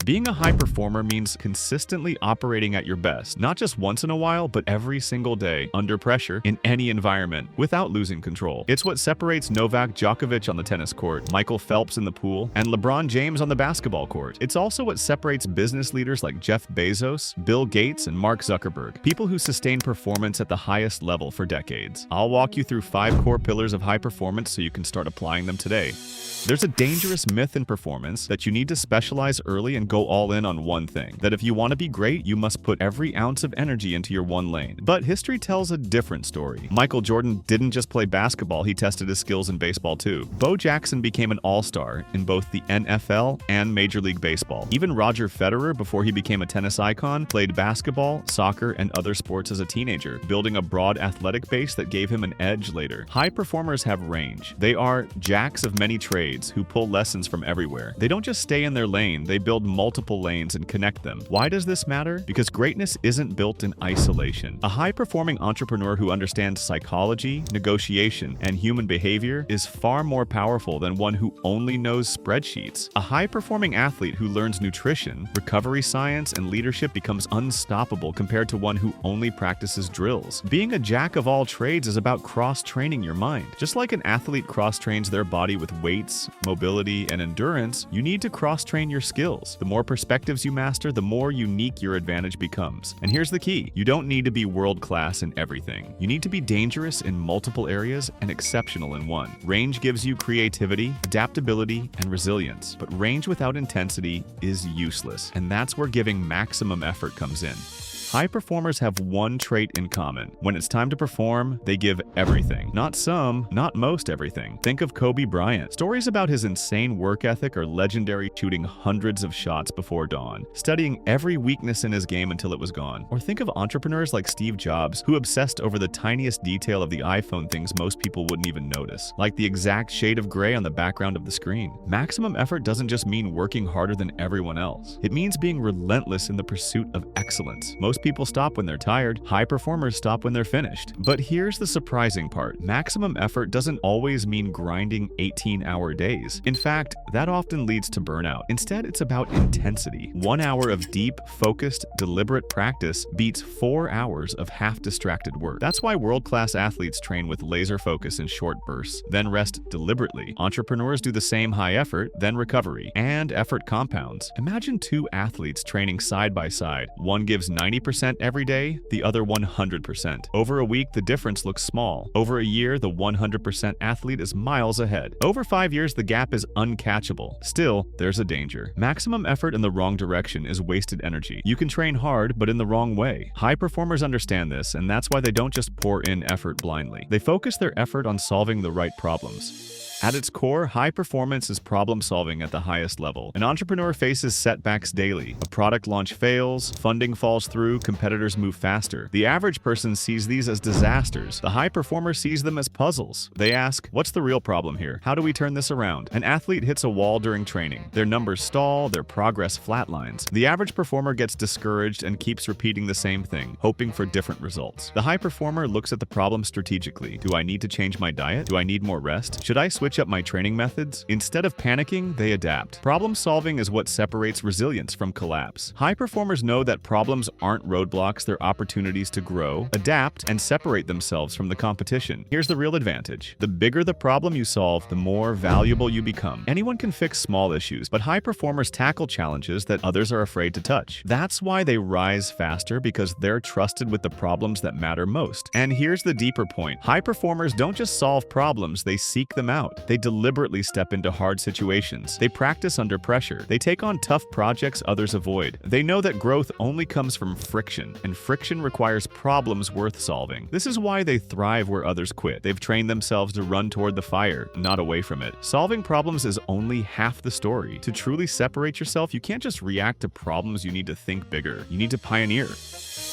Being a high performer means consistently operating at your best, not just once in a while, but every single day, under pressure, in any environment, without losing control. It's what separates Novak Djokovic on the tennis court, Michael Phelps in the pool, and LeBron James on the basketball court. It's also what separates business leaders like Jeff Bezos, Bill Gates, and Mark Zuckerberg, people who sustain performance at the highest level for decades. I'll walk you through 5 core pillars of high performance so you can start applying them today. There's a dangerous myth in performance that you need to specialize early and go all in on one thing. That if you want to be great, you must put every ounce of energy into your one lane. But history tells a different story. Michael Jordan didn't just play basketball, he tested his skills in baseball too. Bo Jackson became an all-star in both the NFL and Major League Baseball. Even Roger Federer, before he became a tennis icon, played basketball, soccer, and other sports as a teenager, building a broad athletic base that gave him an edge later. High performers have range. They are jacks of many trades who pull lessons from everywhere. They don't just stay in their lane, they build multiple lanes and connect them. Why does this matter? Because greatness isn't built in isolation. A high-performing entrepreneur who understands psychology, negotiation, and human behavior is far more powerful than one who only knows spreadsheets. A high-performing athlete who learns nutrition, recovery science, and leadership becomes unstoppable compared to one who only practices drills. Being a jack of all trades is about cross-training your mind. Just like an athlete cross-trains their body with weights, mobility, and endurance, you need to cross-train your skills. The more perspectives you master, the more unique your advantage becomes. And here's the key. You don't need to be world-class in everything. You need to be dangerous in multiple areas and exceptional in one. Range gives you creativity, adaptability, and resilience. But range without intensity is useless. And that's where giving maximum effort comes in. High performers have one trait in common. When it's time to perform, they give everything. Not some, not most everything. Think of Kobe Bryant. Stories about his insane work ethic are legendary, shooting hundreds of shots before dawn, studying every weakness in his game until it was gone. Or think of entrepreneurs like Steve Jobs, who obsessed over the tiniest detail of the iPhone, things most people wouldn't even notice, like the exact shade of gray on the background of the screen. Maximum effort doesn't just mean working harder than everyone else. It means being relentless in the pursuit of excellence. Most people stop when they're tired. High performers stop when they're finished. But here's the surprising part. Maximum effort doesn't always mean grinding 18-hour days. In fact, that often leads to burnout. Instead, it's about intensity. 1 hour of deep, focused, deliberate practice beats 4 hours of half-distracted work. That's why world-class athletes train with laser focus in short bursts, then rest deliberately. Entrepreneurs do the same high effort, then recovery, and effort compounds. Imagine 2 athletes training side by side. One gives 90% every day, the other 100%. Over a week, the difference looks small. Over a year, the 100% athlete is miles ahead. Over 5 years, the gap is uncatchable. Still, there's a danger. Maximum effort in the wrong direction is wasted energy. You can train hard, but in the wrong way. High performers understand this, and that's why they don't just pour in effort blindly. They focus their effort on solving the right problems. At its core, high performance is problem solving at the highest level. An entrepreneur faces setbacks daily. A product launch fails, funding falls through, competitors move faster. The average person sees these as disasters. The high performer sees them as puzzles. They ask, what's the real problem here? How do we turn this around? An athlete hits a wall during training. Their numbers stall, their progress flatlines. The average performer gets discouraged and keeps repeating the same thing, hoping for different results. The high performer looks at the problem strategically. Do I need to change my diet? Do I need more rest? Should I switch up my training methods? Instead of panicking, they adapt. Problem solving is what separates resilience from collapse. High performers know that problems aren't roadblocks, they're opportunities to grow, adapt, and separate themselves from the competition. Here's the real advantage. The bigger the problem you solve, the more valuable you become. Anyone can fix small issues, but high performers tackle challenges that others are afraid to touch. That's why they rise faster, because they're trusted with the problems that matter most. And here's the deeper point. High performers don't just solve problems, they seek them out. They deliberately step into hard situations. They practice under pressure. They take on tough projects others avoid. They know that growth only comes from friction, and friction requires problems worth solving. This is why they thrive where others quit. They've trained themselves to run toward the fire, not away from it. Solving problems is only half the story. To truly separate yourself, you can't just react to problems, you need to think bigger. You need to pioneer.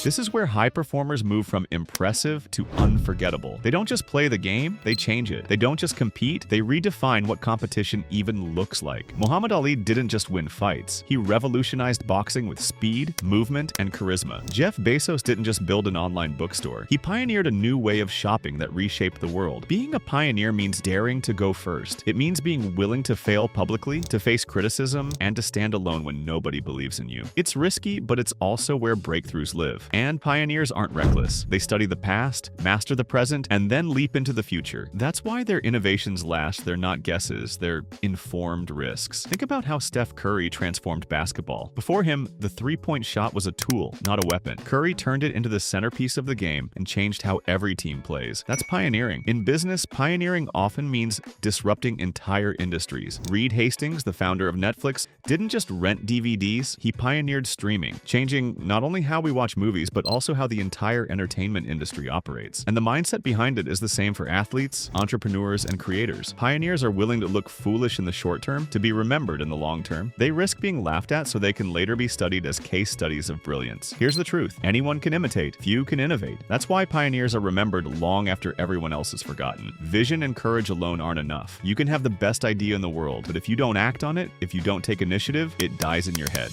This is where high performers move from impressive to unforgettable. They don't just play the game, they change it. They don't just compete, they redefine what competition even looks like. Muhammad Ali didn't just win fights. He revolutionized boxing with speed, movement, and charisma. Jeff Bezos didn't just build an online bookstore. He pioneered a new way of shopping that reshaped the world. Being a pioneer means daring to go first. It means being willing to fail publicly, to face criticism, and to stand alone when nobody believes in you. It's risky, but it's also where breakthroughs live. And pioneers aren't reckless. They study the past, master the present, and then leap into the future. That's why their innovations last. They're not guesses, they're informed risks. Think about how Steph Curry transformed basketball. Before him, the three-point shot was a tool, not a weapon. Curry turned it into the centerpiece of the game and changed how every team plays. That's pioneering. In business, pioneering often means disrupting entire industries. Reed Hastings, the founder of Netflix, didn't just rent DVDs, he pioneered streaming, changing not only how we watch movies, but also how the entire entertainment industry operates. And the mindset behind it is the same for athletes, entrepreneurs, and creators. Pioneers are willing to look foolish in the short term to be remembered in the long term. They risk being laughed at so they can later be studied as case studies of brilliance. Here's the truth. Anyone can imitate, few can innovate. That's why pioneers are remembered long after everyone else is forgotten. Vision and courage alone aren't enough. You can have the best idea in the world, but if you don't act on it, if you don't take initiative, it dies in your head.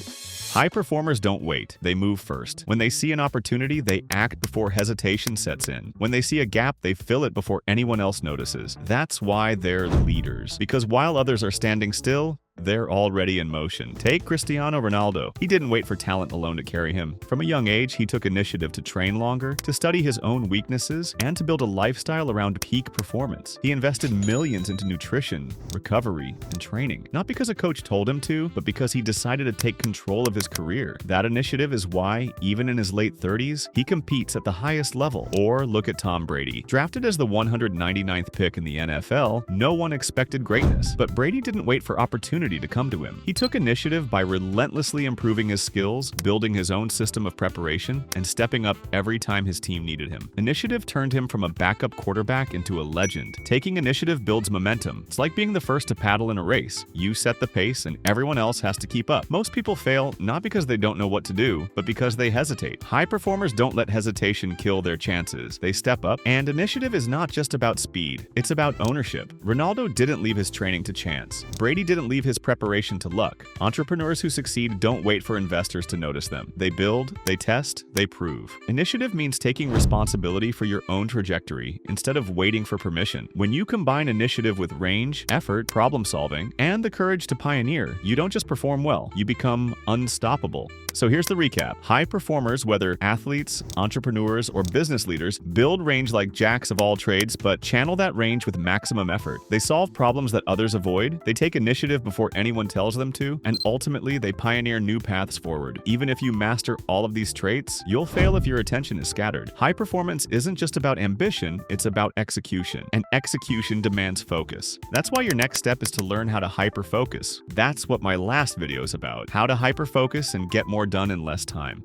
High performers don't wait, they move first. When they see an opportunity, they act before hesitation sets in. When they see a gap, they fill it before anyone else notices. That's why they're leaders. Because while others are standing still, they're already in motion. Take Cristiano Ronaldo. He didn't wait for talent alone to carry him. From a young age, he took initiative to train longer, to study his own weaknesses, and to build a lifestyle around peak performance. He invested millions into nutrition, recovery, and training. Not because a coach told him to, but because he decided to take control of his career. That initiative is why, even in his late 30s, he competes at the highest level. Or look at Tom Brady. Drafted as the 199th pick in the NFL, no one expected greatness. But Brady didn't wait for opportunity to come to him. He took initiative by relentlessly improving his skills, building his own system of preparation, and stepping up every time his team needed him. Initiative turned him from a backup quarterback into a legend. Taking initiative builds momentum. It's like being the first to paddle in a race. You set the pace and everyone else has to keep up. Most people fail not because they don't know what to do, but because they hesitate. High performers don't let hesitation kill their chances. They step up, and initiative is not just about speed. It's about ownership. Ronaldo didn't leave his training to chance. Brady didn't leave his preparation to luck. Entrepreneurs who succeed don't wait for investors to notice them. They build, they test, they prove. Initiative means taking responsibility for your own trajectory instead of waiting for permission. When you combine initiative with range, effort, problem solving, and the courage to pioneer, you don't just perform well, you become unstoppable. So here's the recap. High performers, whether athletes, entrepreneurs, or business leaders, build range like jacks of all trades, but channel that range with maximum effort. They solve problems that others avoid, they take initiative before anyone tells them to, and ultimately they pioneer new paths forward. Even if you master all of these traits, you'll fail if your attention is scattered. High performance isn't just about ambition, it's about execution. And execution demands focus. That's why your next step is to learn how to hyper-focus. That's what my last video is about. How to hyper-focus and get more done in less time.